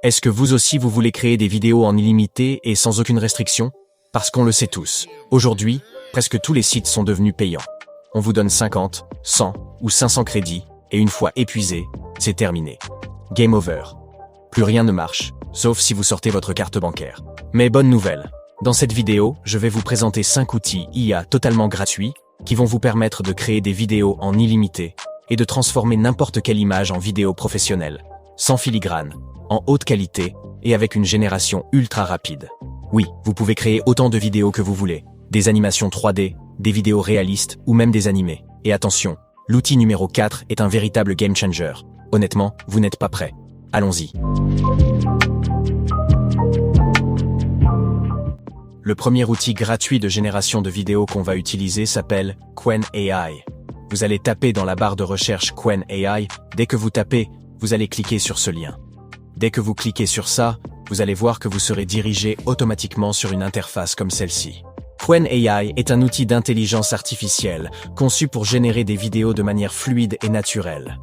Est-ce que vous aussi vous voulez créer des vidéos en illimité et sans aucune restriction? Parce qu'on le sait tous, aujourd'hui, presque tous les sites sont devenus payants. On vous donne 50, 100 ou 500 crédits, et une fois épuisé, c'est terminé. Game over. Plus rien ne marche, sauf si vous sortez votre carte bancaire. Mais bonne nouvelle, dans cette vidéo, je vais vous présenter 5 outils IA totalement gratuits qui vont vous permettre de créer des vidéos en illimité et de transformer n'importe quelle image en vidéo professionnelle, sans filigrane, en haute qualité et avec une génération ultra rapide. Oui, vous pouvez créer autant de vidéos que vous voulez, des animations 3D, des vidéos réalistes ou même des animés. Et attention, l'outil numéro 4 est un véritable game changer. Honnêtement, vous n'êtes pas prêts. Allons-y. Le premier outil gratuit de génération de vidéos qu'on va utiliser s'appelle Qwen AI. Vous allez taper dans la barre de recherche Qwen AI. Dès que vous tapez, vous allez cliquer sur ce lien. Dès que vous cliquez sur ça, vous allez voir que vous serez dirigé automatiquement sur une interface comme celle-ci. Qwen AI est un outil d'intelligence artificielle conçu pour générer des vidéos de manière fluide et naturelle.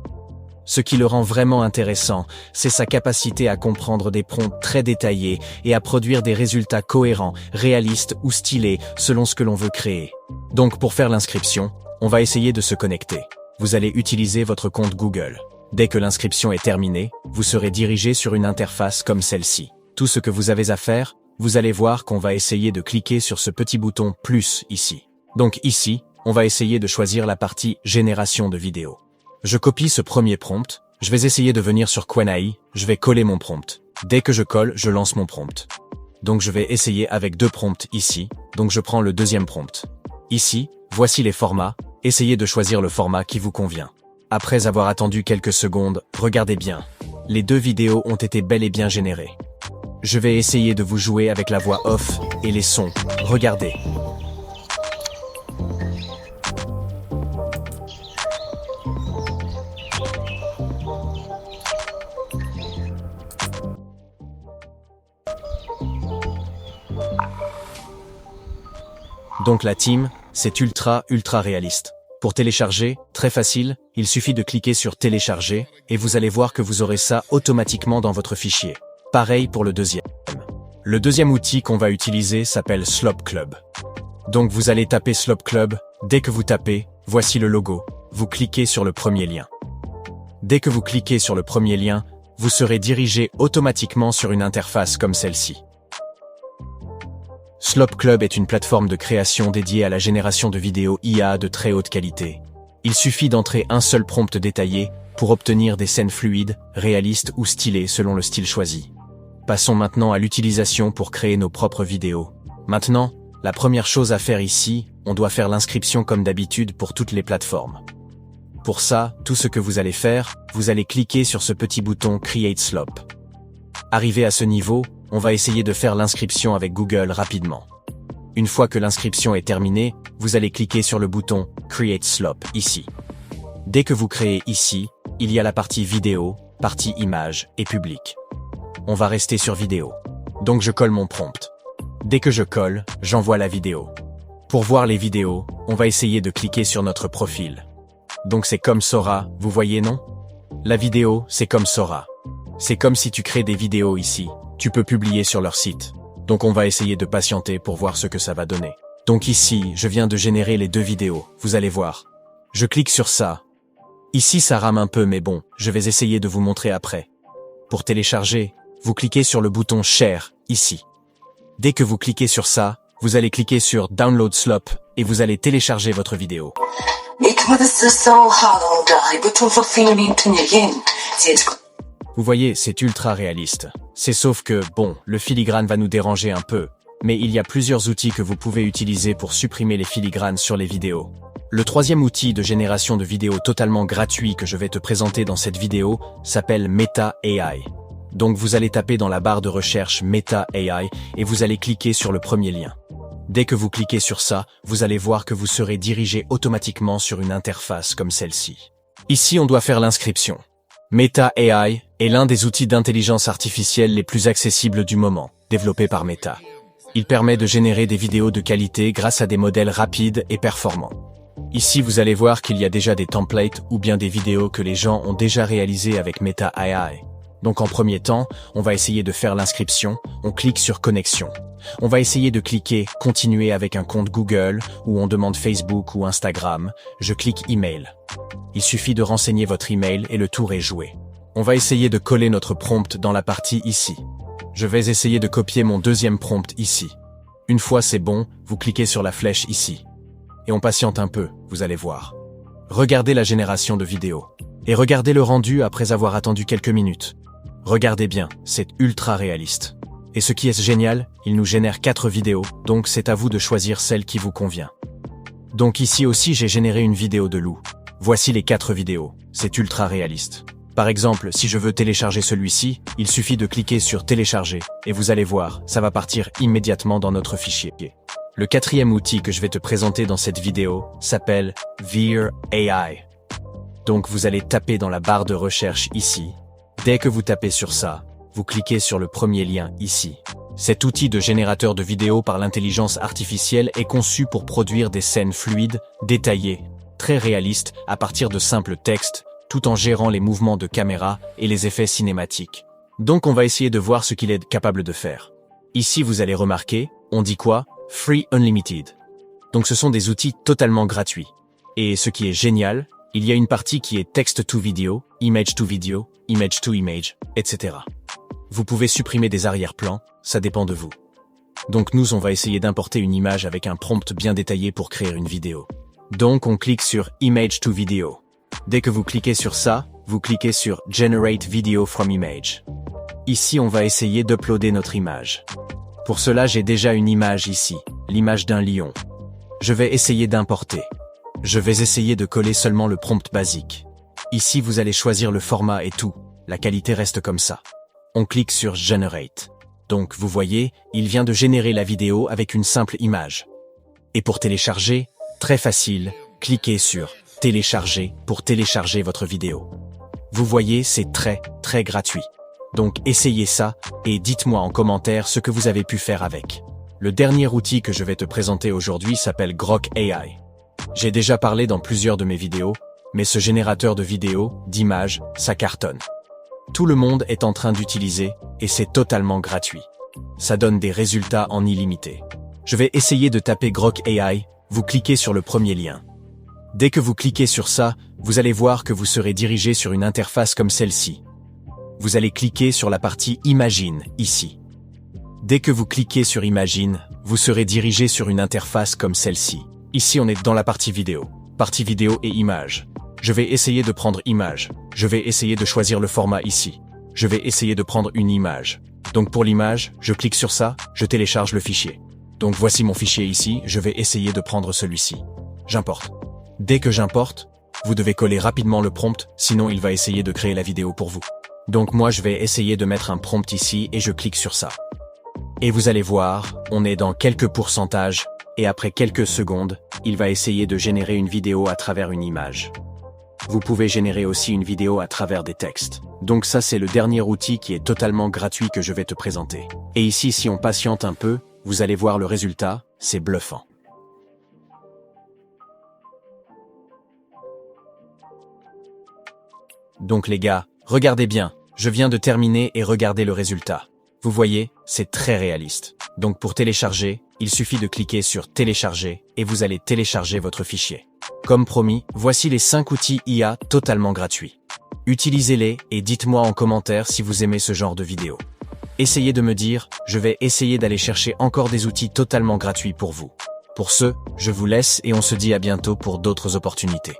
Ce qui le rend vraiment intéressant, c'est sa capacité à comprendre des prompts très détaillés et à produire des résultats cohérents, réalistes ou stylés selon ce que l'on veut créer. Donc pour faire l'inscription, on va essayer de se connecter. Vous allez utiliser votre compte Google. Dès que l'inscription est terminée, vous serez dirigé sur une interface comme celle-ci. Tout ce que vous avez à faire, vous allez voir qu'on va essayer de cliquer sur ce petit bouton « Plus » ici. Donc ici, on va essayer de choisir la partie « Génération de vidéos ». Je copie ce premier prompt, je vais essayer de venir sur Qwen AI, je vais coller mon prompt. Dès que je colle, je lance mon prompt. Donc je vais essayer avec 2 prompts ici, donc je prends le deuxième prompt. Ici, voici les formats, essayez de choisir le format qui vous convient. Après avoir attendu quelques secondes, regardez bien. Les 2 vidéos ont été bel et bien générées. Je vais essayer de vous jouer avec la voix off et les sons. Regardez. Donc la team, c'est ultra réaliste. Pour télécharger, très facile, il suffit de cliquer sur télécharger et vous allez voir que vous aurez ça automatiquement dans votre fichier. Pareil pour le deuxième. Le deuxième outil qu'on va utiliser s'appelle Slop Club. Donc vous allez taper Slop Club, dès que vous tapez, voici le logo, vous cliquez sur le premier lien. Dès que vous cliquez sur le premier lien, vous serez dirigé automatiquement sur une interface comme celle-ci. Slop Club est une plateforme de création dédiée à la génération de vidéos IA de très haute qualité. Il suffit d'entrer un seul prompt détaillé pour obtenir des scènes fluides, réalistes ou stylées selon le style choisi. Passons maintenant à l'utilisation pour créer nos propres vidéos. Maintenant, la première chose à faire ici, on doit faire l'inscription comme d'habitude pour toutes les plateformes. Pour ça, tout ce que vous allez faire, vous allez cliquer sur ce petit bouton Create Slop. Arrivé à ce niveau, on va essayer de faire l'inscription avec Google rapidement. Une fois que l'inscription est terminée, vous allez cliquer sur le bouton Create Slop ici. Dès que vous créez ici, il y a la partie vidéo, partie image et public. On va rester sur vidéo. Donc je colle mon prompt. Dès que je colle, j'envoie la vidéo. Pour voir les vidéos, on va essayer de cliquer sur notre profil. Donc c'est comme Sora, vous voyez non? La vidéo, c'est comme Sora. C'est comme si tu crées des vidéos ici. Tu peux publier sur leur site. Donc on va essayer de patienter pour voir ce que ça va donner. Donc ici, je viens de générer les 2 vidéos, vous allez voir. Je clique sur ça. Ici ça rame un peu mais bon, je vais essayer de vous montrer après. Pour télécharger, vous cliquez sur le bouton Share, ici. Dès que vous cliquez sur ça, vous allez cliquer sur Download Slop et vous allez télécharger votre vidéo. Vous voyez, c'est ultra réaliste. C'est sauf que, bon, le filigrane va nous déranger un peu, mais il y a plusieurs outils que vous pouvez utiliser pour supprimer les filigranes sur les vidéos. Le troisième outil de génération de vidéos totalement gratuit que je vais te présenter dans cette vidéo s'appelle Meta AI. Donc vous allez taper dans la barre de recherche Meta AI et vous allez cliquer sur le premier lien. Dès que vous cliquez sur ça, vous allez voir que vous serez dirigé automatiquement sur une interface comme celle-ci. Ici, on doit faire l'inscription. Meta AI est l'un des outils d'intelligence artificielle les plus accessibles du moment, développé par Meta. Il permet de générer des vidéos de qualité grâce à des modèles rapides et performants. Ici, vous allez voir qu'il y a déjà des templates ou bien des vidéos que les gens ont déjà réalisées avec Meta AI. Donc en premier temps, on va essayer de faire l'inscription, on clique sur connexion. On va essayer de cliquer continuer avec un compte Google ou on demande Facebook ou Instagram. Je clique email. Il suffit de renseigner votre email et le tour est joué. On va essayer de coller notre prompt dans la partie ici. Je vais essayer de copier mon deuxième prompt ici. Une fois c'est bon, vous cliquez sur la flèche ici. Et on patiente un peu, vous allez voir. Regardez la génération de vidéos. Et regardez le rendu après avoir attendu quelques minutes. Regardez bien, c'est ultra réaliste. Et ce qui est génial, il nous génère 4 vidéos, donc c'est à vous de choisir celle qui vous convient. Donc ici aussi j'ai généré une vidéo de loup. Voici les 4 vidéos, c'est ultra réaliste. Par exemple, si je veux télécharger celui-ci, il suffit de cliquer sur télécharger, et vous allez voir, ça va partir immédiatement dans notre fichier. Le quatrième outil que je vais te présenter dans cette vidéo s'appelle Veer AI. Donc vous allez taper dans la barre de recherche ici. Dès que vous tapez sur ça, vous cliquez sur le premier lien ici. Cet outil de générateur de vidéos par l'intelligence artificielle est conçu pour produire des scènes fluides, détaillées, très réalistes à partir de simples textes, tout en gérant les mouvements de caméra et les effets cinématiques. Donc on va essayer de voir ce qu'il est capable de faire. Ici vous allez remarquer, on dit quoi? Free Unlimited. Donc ce sont des outils totalement gratuits. Et ce qui est génial, il y a une partie qui est text to video, image to video, image to image, etc. Vous pouvez supprimer des arrière-plans, ça dépend de vous. Donc nous on va essayer d'importer une image avec un prompt bien détaillé pour créer une vidéo. Donc on clique sur Image to Video. Dès que vous cliquez sur ça, vous cliquez sur Generate Video from Image. Ici on va essayer d'uploader notre image. Pour cela j'ai déjà une image ici, l'image d'un lion. Je vais essayer d'importer. Je vais essayer de coller seulement le prompt basique. Ici vous allez choisir le format et tout, la qualité reste comme ça. On clique sur Generate. Donc vous voyez, il vient de générer la vidéo avec une simple image. Et pour télécharger, très facile, cliquez sur Télécharger pour télécharger votre vidéo. Vous voyez, c'est très gratuit. Donc essayez ça et dites-moi en commentaire ce que vous avez pu faire avec. Le dernier outil que je vais te présenter aujourd'hui s'appelle Grok AI. J'ai déjà parlé dans plusieurs de mes vidéos, mais ce générateur de vidéos, d'images, ça cartonne. Tout le monde est en train d'utiliser et c'est totalement gratuit. Ça donne des résultats en illimité. Je vais essayer de taper Grok AI, vous cliquez sur le premier lien. Dès que vous cliquez sur ça, vous allez voir que vous serez dirigé sur une interface comme celle-ci. Vous allez cliquer sur la partie Imagine, ici. Dès que vous cliquez sur Imagine, vous serez dirigé sur une interface comme celle-ci. Ici on est dans la partie vidéo et images. Je vais essayer de prendre image. Je vais essayer de choisir le format ici. Je vais essayer de prendre une image. Donc pour l'image, je clique sur ça, je télécharge le fichier. Donc voici mon fichier ici, je vais essayer de prendre celui-ci. J'importe. Dès que j'importe, vous devez coller rapidement le prompt, sinon il va essayer de créer la vidéo pour vous. Donc moi je vais essayer de mettre un prompt ici et je clique sur ça. Et vous allez voir, on est dans quelques pourcentages, et après quelques secondes, il va essayer de générer une vidéo à travers une image. Vous pouvez générer aussi une vidéo à travers des textes. Donc ça c'est le dernier outil qui est totalement gratuit que je vais te présenter. Et ici si on patiente un peu, vous allez voir le résultat, c'est bluffant. Donc les gars, regardez bien, je viens de terminer et regardez le résultat. Vous voyez, c'est très réaliste. Donc pour télécharger, il suffit de cliquer sur télécharger et vous allez télécharger votre fichier. Comme promis, voici les 5 outils IA totalement gratuits. Utilisez-les et dites-moi en commentaire si vous aimez ce genre de vidéo. Essayez de me dire, je vais essayer d'aller chercher encore des outils totalement gratuits pour vous. Pour ce, je vous laisse et on se dit à bientôt pour d'autres opportunités.